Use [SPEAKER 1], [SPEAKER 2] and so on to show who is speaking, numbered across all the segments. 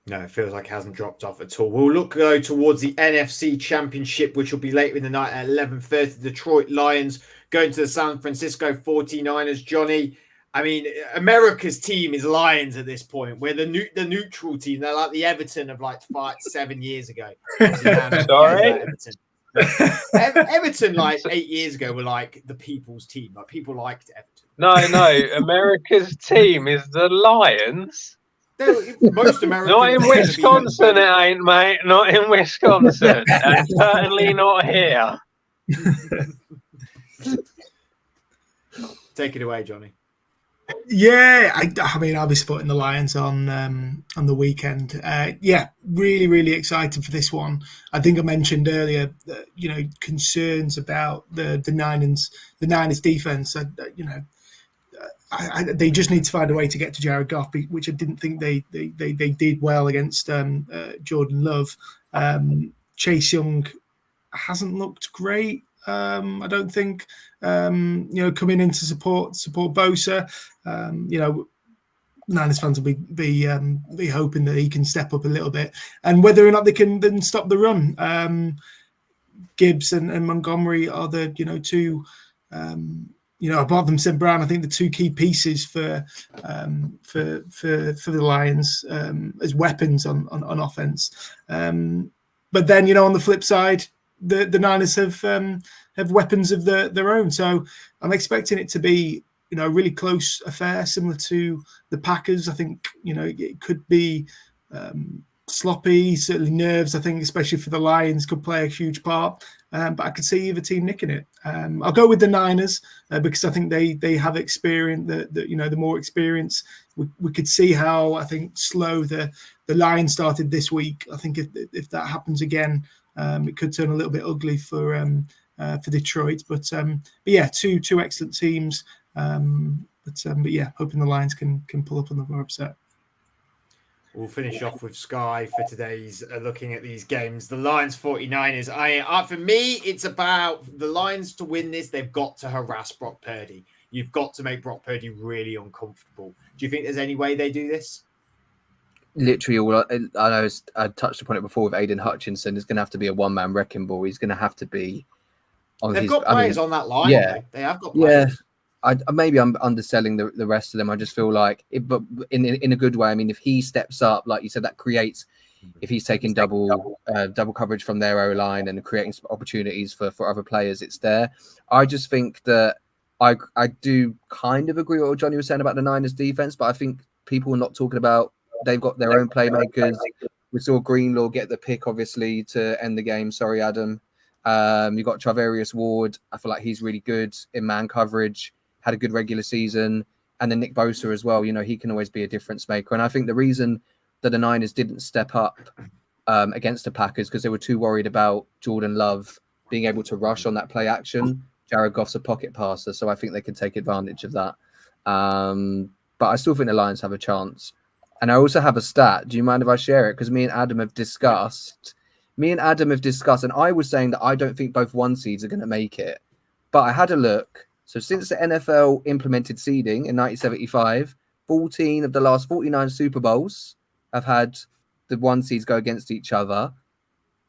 [SPEAKER 1] No, it feels like it hasn't dropped off at all. We'll look though towards the NFC Championship, which will be later in the night at 11:30. Detroit Lions going to the San Francisco 49ers. Johnny, I mean, America's team is Lions at this point. We're the neutral team. They're like the Everton of like 7 years ago.
[SPEAKER 2] Sorry?
[SPEAKER 1] Everton like 8 years ago were like the people's team. Like people liked Everton.
[SPEAKER 2] No. America's team is the Lions.
[SPEAKER 1] Most Americans.
[SPEAKER 2] Not in Wisconsin, it ain't, mate. Not in Wisconsin. And certainly not here.
[SPEAKER 1] Take it away, Johnny.
[SPEAKER 3] Yeah, I mean, I'll be supporting the Lions on the weekend. Really, really excited for this one. I think I mentioned earlier, concerns about the Niners defense. They just need to find a way to get to Jared Goff, which I didn't think they did well against Jordan Love. Chase Young hasn't looked great. I don't think coming in to support Bosa. Niners fans will be hoping that he can step up a little bit, and whether or not they can then stop the run. Gibbs and Montgomery are the two. Apart from St. Brown, I think the two key pieces for the Lions as weapons on offense. But then, on the flip side, the Niners have weapons of their own. So I'm expecting it to be, a really close affair, similar to the Packers. I think, it could be sloppy, certainly nerves, I think, especially for the Lions, could play a huge part. But I could see either team nicking it. I'll go with the Niners because I think they have experience, the more experience. We could see how, I think, slow the Lions started this week. I think if that happens again, it could turn a little bit ugly for Detroit. But yeah, two excellent teams. But yeah, hoping the Lions can pull up on the upset.
[SPEAKER 1] We'll finish off with Sky for today's looking at these games. The Lions 49ers. For me, it's about the Lions to win this. They've got to harass Brock Purdy. You've got to make Brock Purdy really uncomfortable. Do you think there's any way they do this?
[SPEAKER 4] Literally, I know I touched upon it before with Aiden Hutchinson. It's going to have to be a one-man wrecking ball. He's going to have to be on
[SPEAKER 1] They've got players on that line.
[SPEAKER 4] Yeah.
[SPEAKER 1] They have got players.
[SPEAKER 4] Yeah. Maybe I'm underselling the rest of them. I just feel like, but in a good way. I mean, if he steps up, like you said, that creates. If he's taking double coverage from their O line and creating opportunities for other players, it's there. I just think that I do kind of agree with what Johnny was saying about the Niners defense, but I think people are not talking about they've got their own playmakers. We saw Greenlaw get the pick, obviously, to end the game. Sorry, Adam. You got Travarius Ward. I feel like he's really good in man coverage. Had a good regular season, and then Nick Bosa as well. He can always be a difference maker. And I think the reason that the Niners didn't step up against the Packers because they were too worried about Jordan Love being able to rush on that play action. Jared Goff's a pocket passer, so I think they can take advantage of that. But I still think the Lions have a chance. And I also have a stat. Do you mind if I share it? Because me and Adam have discussed, and I was saying that I don't think both one seeds are going to make it. But I had a look. So since the NFL implemented seeding in 1975, 14 of the last 49 Super Bowls have had the one seeds go against each other.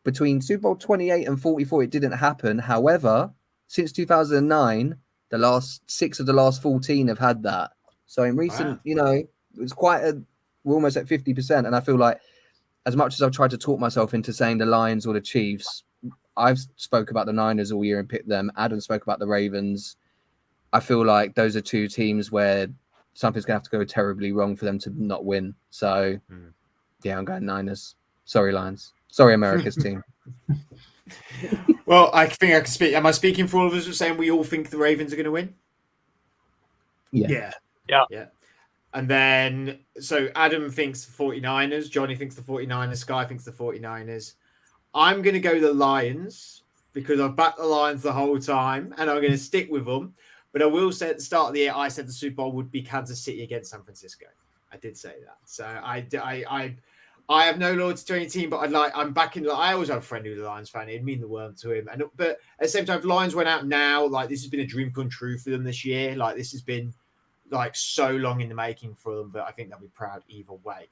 [SPEAKER 4] Between Super Bowl 28 and 44, it didn't happen. However, since 2009, the last 6 of the last 14 have had that. So in recent, it was we're almost at 50%. And I feel like as much as I've tried to talk myself into saying the Lions or the Chiefs, I've spoke about the Niners all year and picked them. Adam spoke about the Ravens. I feel like those are two teams where something's going to have to go terribly wrong for them to not win. So, yeah, I'm going Niners. Sorry, Lions. Sorry, America's team.
[SPEAKER 1] Well, I think I can speak. Am I speaking for all of us saying we all think the Ravens are going to win?
[SPEAKER 3] Yeah.
[SPEAKER 1] And then, so Adam thinks the 49ers. Johnny thinks the 49ers. Sky thinks the 49ers. I'm going to go the Lions because I've backed the Lions the whole time and I'm going to stick with them. But I will say at the start of the year, I said the Super Bowl would be Kansas City against San Francisco. I did say that. So I have no loyalty to any team, but I'm backing. I always have a friend who's a Lions fan. It'd mean the world to him. But at the same time, if Lions went out now, this has been a dream come true for them this year. This has been so long in the making for them, but I think they'll be proud either way.